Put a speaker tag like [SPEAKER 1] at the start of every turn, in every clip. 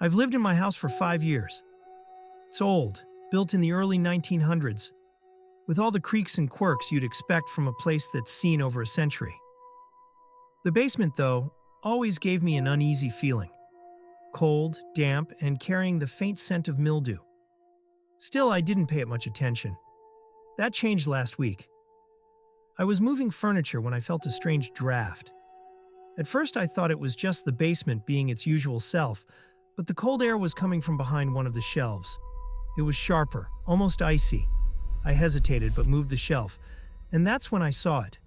[SPEAKER 1] I've lived in my house for 5 years. It's old, built in the early 1900s, with all the creaks and quirks you'd expect from a place that's seen over a century. The basement, though, always gave me an uneasy feeling. Cold, damp, and carrying the faint scent of mildew. Still, I didn't pay it much attention. That changed last week. I was moving furniture when I felt a strange draft. At first, I thought it was just the basement being its usual self, but the cold air was coming from behind one of the shelves. It was sharper, almost icy. I hesitated but moved the shelf, and that's when I saw it.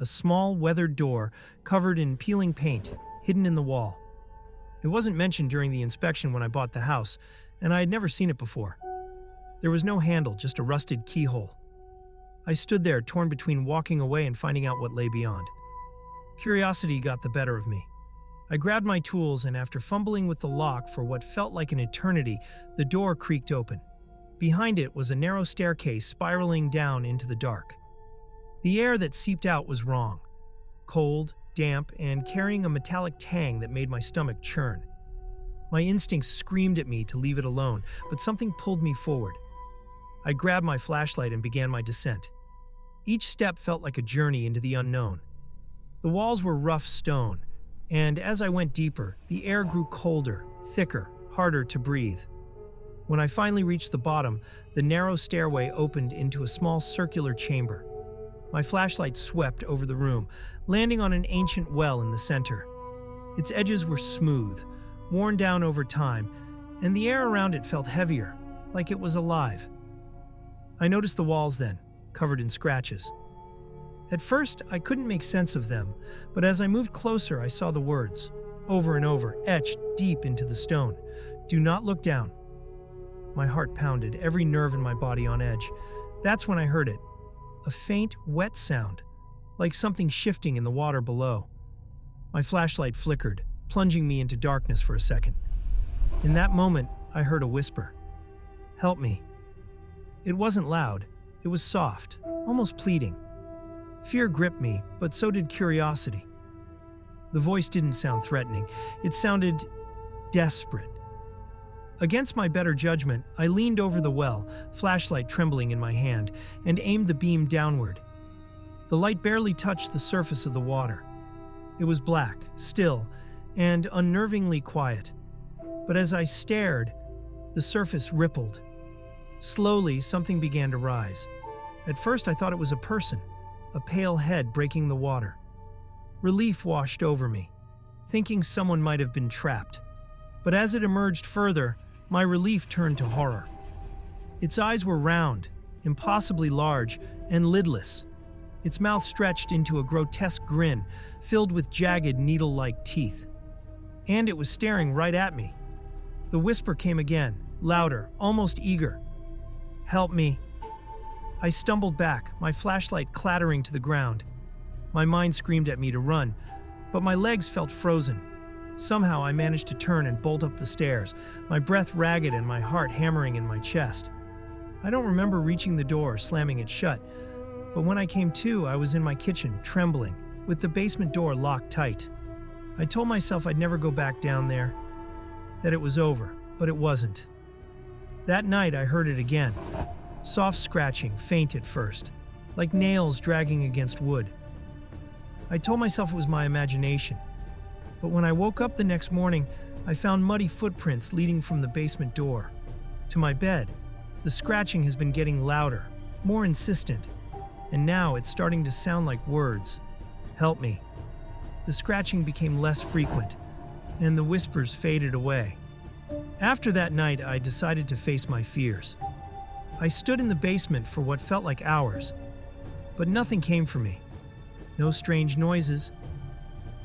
[SPEAKER 1] A small, weathered door covered in peeling paint, hidden in the wall. It wasn't mentioned during the inspection when I bought the house, and I had never seen it before. There was no handle, just a rusted keyhole. I stood there, torn between walking away and finding out what lay beyond. Curiosity got the better of me. I grabbed my tools, and after fumbling with the lock for what felt like an eternity, the door creaked open. Behind it was a narrow staircase spiraling down into the dark. The air that seeped out was wrong. Cold, damp, and carrying a metallic tang that made my stomach churn. My instincts screamed at me to leave it alone, but something pulled me forward. I grabbed my flashlight and began my descent. Each step felt like a journey into the unknown. The walls were rough stone, and as I went deeper, the air grew colder, thicker, harder to breathe. When I finally reached the bottom, the narrow stairway opened into a small circular chamber. My flashlight swept over the room, landing on an ancient well in the center. Its edges were smooth, worn down over time, and the air around it felt heavier, like it was alive. I noticed the walls then, covered in scratches. At first, I couldn't make sense of them, but as I moved closer, I saw the words, over and over, etched deep into the stone. "Do not look down." My heart pounded, every nerve in my body on edge. That's when I heard it. A faint, wet sound, like something shifting in the water below. My flashlight flickered, plunging me into darkness for a second. In that moment, I heard a whisper. "Help me." It wasn't loud. It was soft, almost pleading. Fear gripped me, but so did curiosity. The voice didn't sound threatening. It sounded desperate. Against my better judgment, I leaned over the well, flashlight trembling in my hand, and aimed the beam downward. The light barely touched the surface of the water. It was black, still, and unnervingly quiet. But as I stared, the surface rippled. Slowly, something began to rise. At first, I thought it was a person, a pale head breaking the water. Relief washed over me, thinking someone might have been trapped. But as it emerged further, my relief turned to horror. Its eyes were round, impossibly large, and lidless. Its mouth stretched into a grotesque grin, filled with jagged, needle-like teeth. And it was staring right at me. The whisper came again, louder, almost eager. "Help me." I stumbled back, my flashlight clattering to the ground. My mind screamed at me to run, but my legs felt frozen. Somehow I managed to turn and bolt up the stairs, my breath ragged and my heart hammering in my chest. I don't remember reaching the door or slamming it shut, but when I came to, I was in my kitchen, trembling, with the basement door locked tight. I told myself I'd never go back down there, that it was over, but it wasn't. That night I heard it again. Soft scratching, faint at first, like nails dragging against wood. I told myself it was my imagination, but when I woke up the next morning, I found muddy footprints leading from the basement door to my bed. The scratching has been getting louder, more insistent, and now it's starting to sound like words. "Help me." The scratching became less frequent, and the whispers faded away. After that night, I decided to face my fears. I stood in the basement for what felt like hours, but nothing came for me. No strange noises,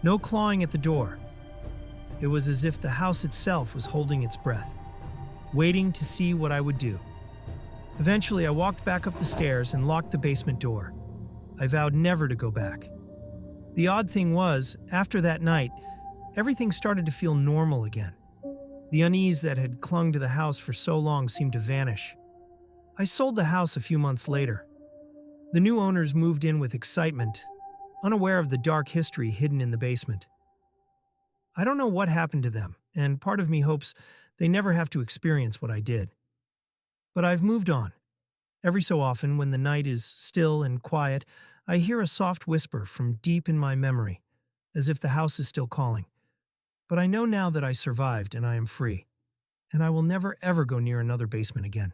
[SPEAKER 1] no clawing at the door. It was as if the house itself was holding its breath, waiting to see what I would do. Eventually, I walked back up the stairs and locked the basement door. I vowed never to go back. The odd thing was, after that night, everything started to feel normal again. The unease that had clung to the house for so long seemed to vanish. I sold the house a few months later. The new owners moved in with excitement, unaware of the dark history hidden in the basement. I don't know what happened to them, and part of me hopes They never have to experience what I did. But I've moved on. Every so often, when the night is still and quiet, I hear a soft whisper from deep in my memory, as if the house is still calling. But I know now that I survived and I am free, and I will never ever go near another basement again.